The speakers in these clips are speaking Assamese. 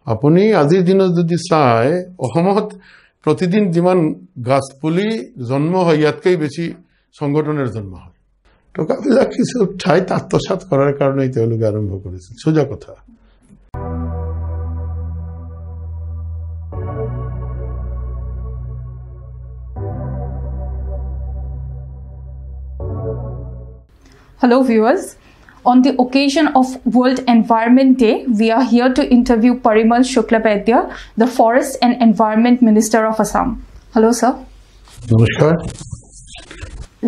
আপুনি আজিৰ দিনত যদি চাই অসমত प्रतिदिन जिमान गाछ पुली जन्म হয় ইয়াতকৈ বেছি সংগঠনের জন্ম হয় টকাবিলাক কিছু ঠাইত আত্মসাৎ করার কারণেই তেওঁলোকে আরম্ভ করেছে সোজা কথা Hello viewers. On the occasion of World Environment Day, we are here to interview Parimal Shuklabaidya, the Forest and Environment Minister of Assam. Hello, sir. Namaskar.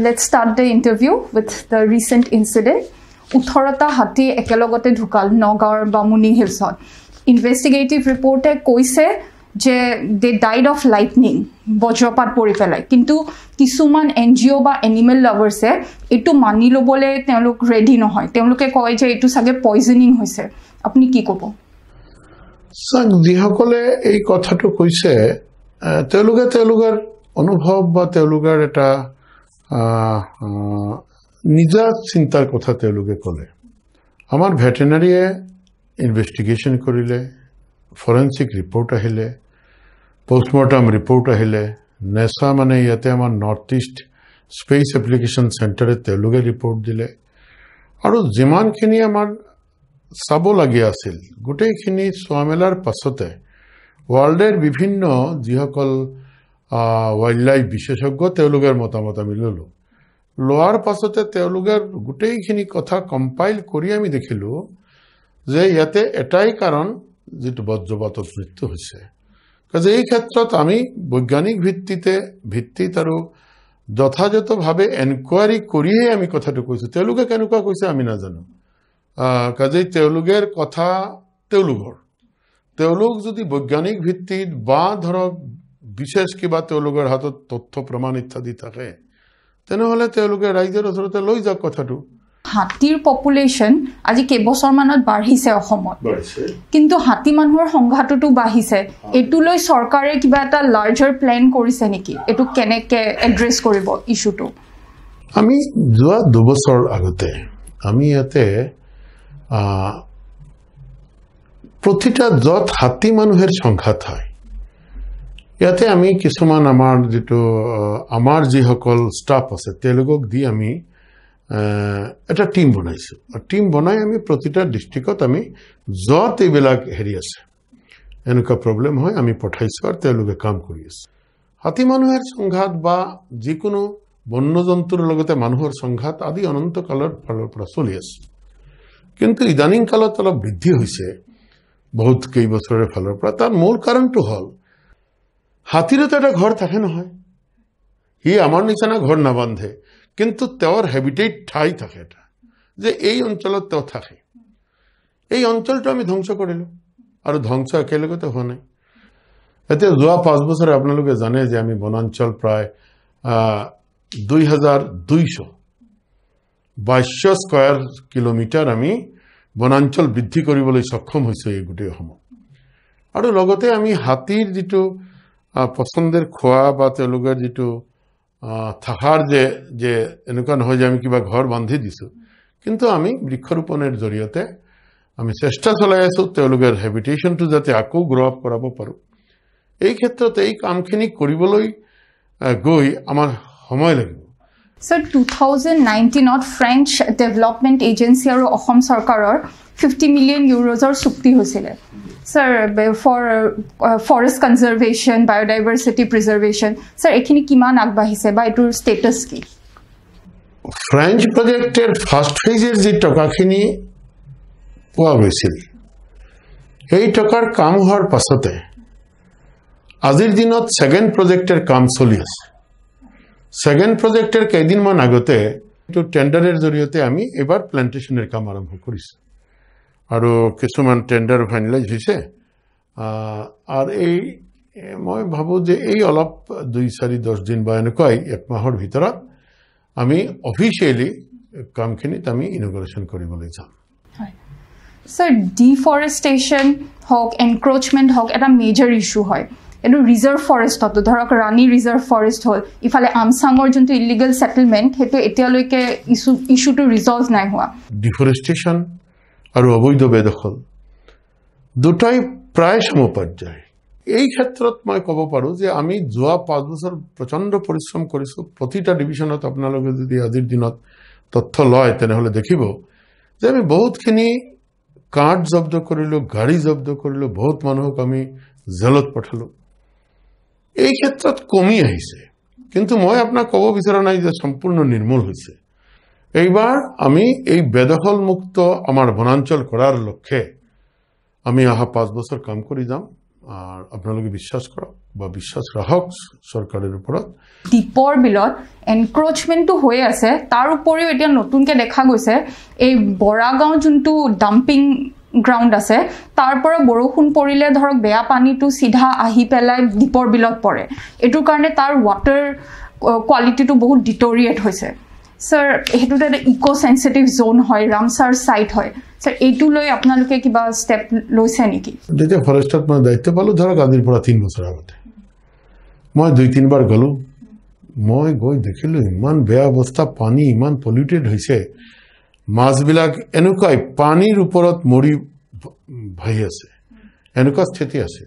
Let's start the interview with the recent incident. Uthorata hati ekelogote dhukal Nagaur Bamuni Hillsot. Investigative reporter koise যে they died of lightning বজ্ৰপাত পৰি পেলাই কিন্তু কিছুমান এনজিও বা এনিমেল লাভাৰ্ছে এটো মানি লবলে তেওঁলোক ৰেডি নহয় তেওঁলোকে কয় যে এটো সাগে পয়জনিং হৈছে আপুনি কি ক'ব সং যিসকলে এই কথাটো কৈছে তেওঁলোকৰ অনুভৱ বা তেওঁলোকৰ এটা নিজা চিন্তাৰ কথা তেওঁলোকে ক'লে আমাৰ ভেটেনাৰীয়ে ইনভেষ্টিগেশ্যন কৰিলে ফৰেনসিক ৰিপৰ্ট আহিলে पोस्टमार्टम रिपोर्ट আহিলে নেসা মানে ইয়াতে আমাৰ নৰ্থ ইষ্ট স্পেস এপ্লিকেশন সেন্টাৰে তেওঁলোকে ৰিপোৰ্ট দিলে আৰু যিমানখিনি আমাৰ চাব লাগি আছিল গোটেইখিনি সোয়ামেলাৰ পাছতে ওয়াৰ্ল্ডেৰ বিভিন্ন যিসকল ওয়াইল্ড লাইফ বিশেষজ্ঞ তেওঁলোকৰ মতামত আমি ললো লোৱাৰ পাছতে তেওঁলোকৰ গোটেইখিনি কথা কম্পাইল কৰি আমি দেখিলো যে ইয়াতে এটাই কাৰণ যেটো বজ্ৰপাতত মৃত্যু হৈছে কাজে এই ক্ষেত্ৰত আমি বৈজ্ঞানিক ভিত্তিত আৰু যথাযথভাৱে এনকোয়াৰি কৰিয়ে আমি কথাটো কৈছো তেওঁলোকে কেনেকুৱা কৈছে আমি নাজানো কাজে তেওঁলোকৰ কথা তেওঁলোক যদি বৈজ্ঞানিক ভিত্তিত বা ধৰক বিশেষ কিবা তেওঁলোকৰ হাতত তথ্য প্ৰমাণ ইত্যাদি থাকে তেনেহলে তেওঁলোকে ৰাইজৰ ওচৰতে লৈ যাওক কথাটো হাতীৰ পপুলেশন আজি কেবছৰ মানত বাঢ়িছে অসমত কিন্তু হাতী মানুহৰ সংঘাতটো বাঢ়িছে এটু লৈ চৰকাৰে কিবা এটা লাৰ্জাৰ প্ল্যান কৰিছে নেকি এটু কেনেকে এড্ৰেছ কৰিব ইস্যুটো আমি যোৱা 2 বছৰ আগতে আমি ইয়াতে প্ৰতিটা যত হাতী মানুহৰ সংঘাত হয় ইয়াতে আমি কিছুমান আমাৰ যিসকল ষ্টাফ আছে তেওঁলোকক দি আমি এটা টিম বনাইছো টিম বনাই আমি প্ৰতিটা ডিস্ট্ৰিক্টত আমি যত এইবিলাক হেৰি আছে এনেকুৱা প্ৰবলেম হয় আমি পঠাইছো আৰু তেওঁলোকে কাম কৰি আছে হাতী মানুহৰ সংঘাত বা যিকোনো বন্যজন্তুৰ লগতে মানুহৰ সংঘাত আদি অনন্ত কালৰ পৰা চলি আছে কিন্তু ইদানিং কালত অলপ বৃদ্ধি হৈছে বহুত কেই বছৰৰ ফালৰ পৰা তাৰ মূল কাৰণটো হল হাতীৰ এটা ঘৰ থাকে নহয় হি আমাৰ নিচিনা ঘৰ নাবান্ধে কিন্তু তেওঁৰ হ্যাবিটেট ঠাই থাকে এটা যে এই অঞ্চলত তেওঁ থাকে এই অঞ্চলটো আমি ধ্বংস কৰিলো আৰু ধ্বংস একেলগতে হোৱা নাই এতে যোৱা 5 বছৰে আপোনালোকে জানে যে আমি বনাঞ্চল প্ৰায় 2222 স্কয়াৰ কিলোমিটাৰ আমি বনাঞ্চল বৃদ্ধি কৰিবলৈ সক্ষম হৈছো এই গোটেই অসমত আৰু লগতে আমি হাতীৰ যেটো পছন্দেৰ খোৱা বা তেওঁলোকৰ যেটো থাকাৰ যে এনেকুৱা নহয় যে আমি কিবা ঘৰ বান্ধি দিছো কিন্তু আমি বৃক্ষৰোপণৰ জৰিয়তে আমি চেষ্টা চলাই আছো তেওঁলোকৰ হ্যাবিটেশনটো যাতে আকৌ গ্ৰো আপ কৰাব পাৰো এই ক্ষেত্ৰত এই কামখিনি কৰিবলৈ গৈ আমাৰ সময় লাগিব Sir, 2019 French Development Agency আৰু অসম চৰকাৰৰ 50 million euros চুক্তি হৈছিল Sir, for forest conservation, biodiversity preservation. Sir, ekhini kiman agbahise ba etur status ki? French projecter first phase er je toka khini poa goisil. Ei tokar kam hor pasote azir dinot second projecter kam choli ase. Second projecter keidin man agote to tender er joriote ami ebar plantation er kam arambho korisu. আৰু কিছুমান টেন্ডাৰ ফাইনালাইজ হৈছে আৰু এই মই ভাবো যে এই অলপ 2-4-10 দিন বা এনেকৈ এক মাহৰ ভিতৰত আমি অফিচিয়ালি কামখিনি আমি ইনোগ্ৰেশন কৰিবলৈ যাম স্যাৰ ডিফৰেষ্টেশন হক এনক্ৰোচমেন্ট হক এটা মেজৰ ইস্যু হয় এটো ৰিজাৰ্ভ ফৰেষ্ট হতো ধৰক ৰাণী ৰিজাৰ্ভ ফৰেষ্ট হল ইফালে আমসাঙৰ যোনটো ইলিগেল সেটেলমেন্ট হেতু এতিয়ালৈকে ইস্যুটো ৰিজলভ নাই হোৱা ডিফৰেষ্টেশন আৰু অবৈধ বেদখল দুটাই প্ৰায় সমপৰ্যায় এই ক্ষেত্ৰত মই ক'ব পাৰোঁ যে আমি যোৱা 5 বছৰ প্ৰচণ্ড পৰিশ্ৰম কৰিছোঁ প্ৰতিটা ডিভিশ্যনত আপোনালোকে যদি আজিৰ দিনত তথ্য লয় তেনেহ'লে দেখিব যে আমি বহুতখিনি কাৰ্ড জব্দ কৰিলোঁ গাড়ী জব্দ কৰিলোঁ বহুত মানুহক আমি জেলত পঠালোঁ এই ক্ষেত্ৰত কমি আহিছে কিন্তু মই আপোনাক ক'ব বিচৰা নাই যে সম্পূৰ্ণ নিৰ্মূল হৈছে এইবাৰ আমি এই বেদখল মুক্ত আমাৰ বনাঞ্চল কৰাৰ লক্ষ্যে আমি অহা 5 বছৰ কাম কৰি যাম আৰ আপোনালোকে বিশ্বাস কৰক বা বিশ্বাস ৰাখক চৰকাৰৰ ওপৰত দীপৰ বিলত এনক্ৰোচমেন্টটো হৈ আছে তাৰ উপৰিও এতিয়া নতুনকে দেখা গৈছে এই বৰাগাঁও যোনটো ডাম্পিং গ্ৰাউণ্ড আছে তাৰ পৰা বৰষুণ পৰিলে ধৰক বেয়া পানীটো সিধা আহি পেলাই দীপৰ বিলত পৰে এটোৰ কাৰণে তাৰ ওয়াটাৰ কোৱালিটিটো বহুত ডিটোৰিয়েট হৈছে স্যাৰ হেতুটো এটা ইকো সেনসিটিভ জোন হয় ৰামসাৰ সাইট হয় স্যাৰ এইটো লৈ আপোনালোকে কিবা স্টেপ লৈছে নেকি যেতিয়া ফৰেষ্টত মই দায়িত্ব পালো ধৰক আজিৰ পৰা 3 বছৰ আগতে মই 2-3 বাৰ গলো মই গৈ দেখিলো ইমান বেয়া অৱস্থা পানী ইমান পলিউটেড হৈছে মাছবিলাক এনেকুৱাই পানীৰ ওপৰত মৰি ভাহি আছে এনেকুৱা স্থিতি আছে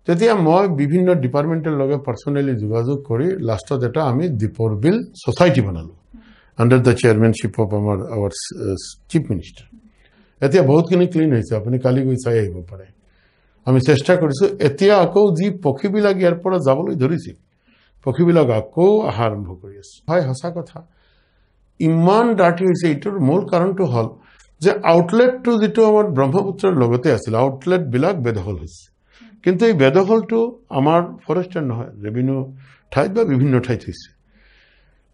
তেতিয়া মই বিভিন্ন ডিপাৰ্টমেণ্টেৰ লগে পাৰ্সোনেলি যোগাযোগ কৰি লাষ্টত এটা আমি দীপৰ বিল সোসাইটি বনালো under the chairmanship of our chief minister এতিয়া বহুতখিনি ক্লিন হৈছে আপুনি কালি গৈ চাই আহিব পাৰে আমি চেষ্টা কৰিছো এতিয়া আকৌ যি পক্ষীবিলাক ইয়াৰ পৰা যাবলৈ ধৰিছে পক্ষীবিলাক আকৌ আৰম্ভ কৰি আছে হয় হসা কথা ইমান ডাৰ্টি হৈছে এটোৰ মূল কাৰণটো হল যে আউটলেটটো যেটো আমাৰ ব্ৰহ্মপুত্ৰৰ লগতে আছিল আউটলেট বিলাক বেদখল হৈছে কিন্তু এই বেদখলটো আমাৰ ফৰেষ্টৰ নহয় ৰেভিনিউ ঠাইত বা বিভিন্ন ঠাইত হৈছে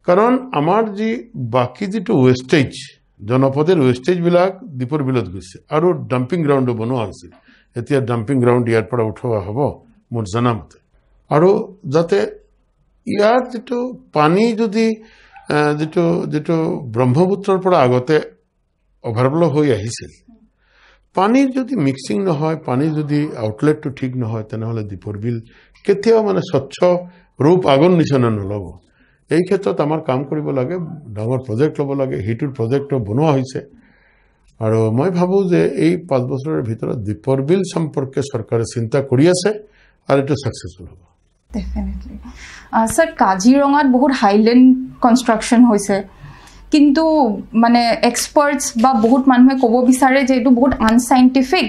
কাৰণ আমাৰ যি বাকি যেটো ওয়েস্টেজ জনপদেৰ ওয়েস্টেজ বিলাক দীপৰ বিলত গৈছে আৰু ডাম্পিং গ্ৰাউণ্ড বনোৱা হৈছে এতিয়া ডাম্পিং গ্ৰাউণ্ড ইয়াৰ পৰা উঠোৱা হ'ব মোৰ জানামতে আৰু যাতে ইয়াৰ যেটো পানী যদি যেটো ব্ৰহ্মপুত্ৰৰ পৰা আগতে অভাৰফ্লো হৈ আহিছিল পানীৰ যদি মিক্সিং নহয় পানী যদি আউটলেটটো ঠিক নহয় তেনেহলে দীপৰ বিল কেতিয়াও মানে স্বচ্ছ ৰূপ আগৰ নিচিনা নল'ব এই ক্ষেত্ৰত আমাৰ কাম কৰিব লাগে ডাঙৰ প্ৰজেক্ট ল'ব লাগে হিটৰ প্ৰজেক্ট বনোৱা হৈছে আৰু মই ভাবো যে এই 5 বছৰৰ ভিতৰত দীপৰ বিল সম্পৰ্কে চৰকাৰে চিন্তা কৰি আছে আৰু এটো সাকসেসফুল হ'ব ডেফিনেটলি স্যাৰ কাজিৰঙাত বহুত হাইল্যান্ড কনস্ট্ৰাকশন হৈছে কিন্তু মানে এক্সপাৰ্টস বা বহুত মানুহে ক'ব বিচাৰে যে এটো বহুত আনসাইন্টিফিক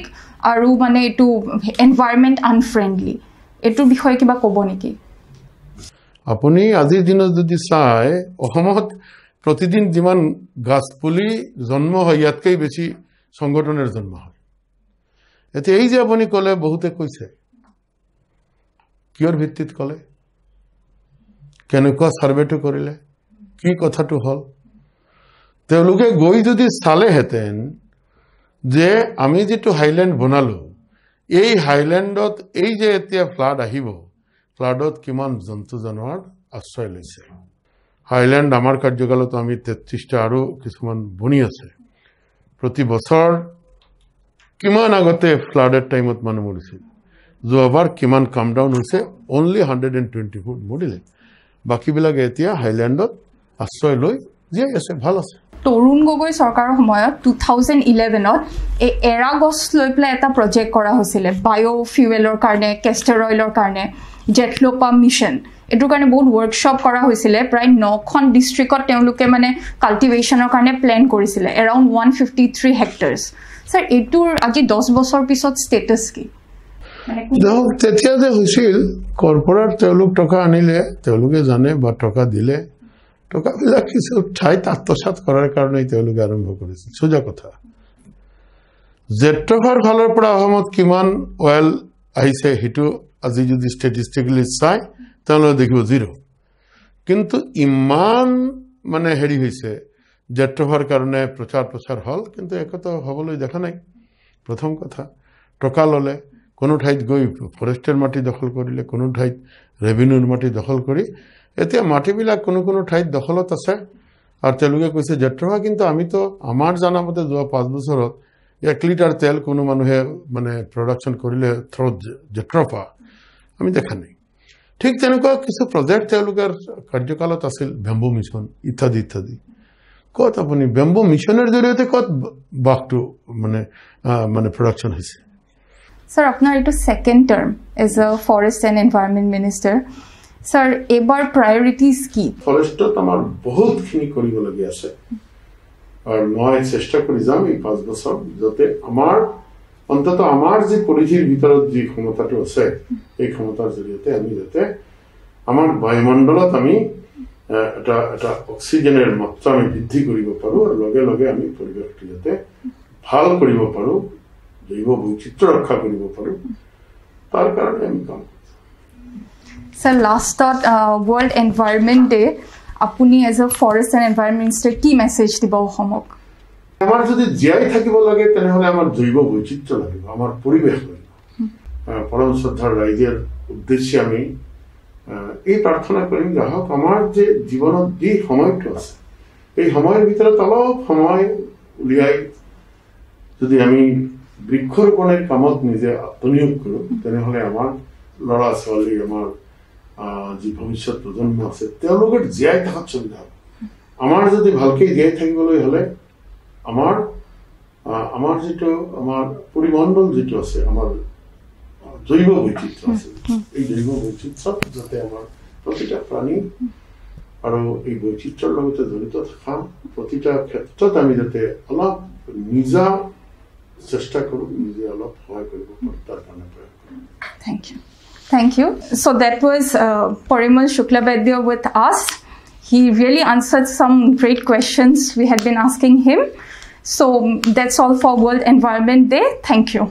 আৰু মানে এটো এনভায়ৰনমেন্ট আনফ্ৰেন্ডলি এটোৰ বিষয়ে কিবা ক'ব নেকি আপুনি আজিৰ দিনত যদি চাই অসমত প্ৰতিদিন যিমান গাছপুলি জন্ম হয় ইয়াতকৈ বেছি সংগঠনৰ জন্ম হয় এতিয়া এই যে আপুনি ক'লে বহুতে কৈছে কিয়ৰ ভিত্তিত ক'লে কেনেকুৱা সাৰ্ভেটো কৰিলে কি কথাটো হল তেওঁলোকে গৈ যদি চালেহেঁতেন যে আমি যেটো হাইল্যান্ড বনালো এই হাইল্যান্ডত এই যে এতিয়া ফ্লাড আহিব ফ্লাডত কিমান জন্তু জানোৱাৰ আশ্ৰয় লৈছে হাইল্যান্ড আমাৰ কাৰ্যকালত আমি 33টা আৰু কিছুমান বনি আছে প্ৰতি বছৰ কিমান আগতে ফ্লাডৰ টাইমত মানুহ মৰিছিল যোৱাবাৰ কিমান কাম ডাউন হৈছে অনলি 124 মৰিলে বাকিবিলাক এতিয়া হাইল্যান্ডত আশ্ৰয় লৈ জীয়াই আছে ভাল আছে তৰুণ গগৈ চৰকাৰৰ সময়ত 2011ত এই এৰা গছ লৈ পেলাই এটা প্ৰজেক্ট কৰা হৈছিল বায়োফিউৱেলৰ কাৰণে কেষ্টৰ অইলৰ কাৰণে জেটলোপা মিশন এটোৰ কাৰণে বহুত ওয়াৰ্কশ্বপ কৰা হৈছিল প্ৰায় 9খন ডিস্ট্ৰিক্টত তেওঁলোকে মানে কাল্টিভেশনৰ কাৰণে প্ল্যান কৰিছিল এৰাউণ্ড 153 হেক্টৰছ স্যাৰ এটোৰ আজি 10 বছৰ পিছত ষ্টেটাস কি তেতিয়া যে হৈছিল কৰ্পোৰেট তেওঁলোক টকা আনিলে তেওঁলোকে জানে বা টকা দিলে টকাবিলাক কিছু ঠাইত আত্মসাৎ কৰাৰ কাৰণে তেওঁলোকে আৰম্ভ কৰিছিল সোজা কথা জেট্ৰফাৰ ফালৰ পৰা অসমত কিমান অইল আহিছে হেতু আজি যদি স্ট্যাটিস্টিক্যালি চাই তাহলে দেখিব 0 কিন্তু ইমান মানে হেৰি হৈছে জেট্ৰফাৰ কাৰণে প্ৰচাৰ হল কিন্তু একতো হবলৈ দেখা নাই প্ৰথম কথা টকা ললে কোনো ঠাইত গৈ ফৰেষ্টৰ মাটি দখল কৰিলে কোনো ঠাইত ৰেভিনিউৰ মাটি দখল কৰি এতিয়া মাটিবিলাক কোনো ঠাইত দখলত আছে আৰু তেওঁলোকে কৈছে জেট্ৰফা কিন্তু আমি তো আমাৰ জানামতে যোৱা 5 বছৰত 1 লিটাৰ তেল কোনো মানুহে মানে প্ৰডাকশন কৰিলে থ্ৰু জেট্ৰফা আমি দেখা নাই ঠিক তেনেকুৱা কিছু প্ৰজেক্ট তেওঁলোকৰ কাৰ্যকালত আছিল বেম্বু মিছন ইত্যাদি কত আপুনি বেম্বু মিছনৰ জৰিয়তে কত বাকটো মানে প্ৰডাকশন হৈছে Sir, apnar etu second term as a forest and environment minister. Sir, ebar priorities ki? Forest amar bahut khini koribo lagi ase. Ar moi chesta kori jam ei 5 bochor jote amar অন্তত আমার যে পরিধির ভিতৰত যে ক্ষমতাটো আছে এই ক্ষমতাৰ জৰিয়তে আমি যাতে আমাৰ বায়ুমণ্ডলত আমি এটা অক্সিজেনৰ মাত্ৰা আমি বৃদ্ধি কৰিব পাৰো আৰু লগে লগে আমি পৰিৱেশটো যাতে ভাল কৰিব পাৰো জৈৱ বৈচিত্ৰ্য ৰক্ষা কৰিব পাৰো তাৰ কাৰণে আমি কাম কৰিছো Sir, last World Environment Day আপুনি as a forest and environment minister কি মেসেজ দিব অসমক আমার যদি জিয়াই থাকিব লাগে তেনেহলে আমার জৈব বৈচিত্র্য লাগিব আমার পরিবেশ লাগিব পরম শ্রদ্ধার রাইজের উদ্দেশ্যে আমি এই প্রার্থনা করিম যাহক আমার যে জীবনত যি সময়টো আছে এই সময়ের ভিতৰত অলপ সময় উলিয়াই যদি আমি বৃক্ষৰোপণেৰ কামত নিজে আত্মনিয়োগ কৰো তেনেহলে আমাৰ লৰা ছোৱালী আমাৰ যি ভৱিষ্যত প্ৰজন্ম আছে তেওঁলোকৰ জিয়াই থকাত সুবিধা হ'ব আমাৰ যদি ভালকৈ জিয়াই থাকিবলৈ হলে আমার যেটো আমার পরিমণ্ডল যেটো আছে আমার জৈব বৈচিত্র্য আছে এই জৈব বৈচিত্র্য যাতে আমার প্রতিটা প্রাণী আর এই বৈচিত্ৰ্যৰ লগতে জড়িত থাকা প্ৰতিটা ক্ষেত্ৰত আমি যাতে অলপ নিজা চেষ্টা কৰো নিজে অলপ সহায় কৰিব পাৰো তাৰ কাৰণে প্ৰয়াস কৰো Thank you. So that was Parimal Shuklabaidy with us. He really answered some great questions we had been asking him. So that's all for World Environment Day. Thank you.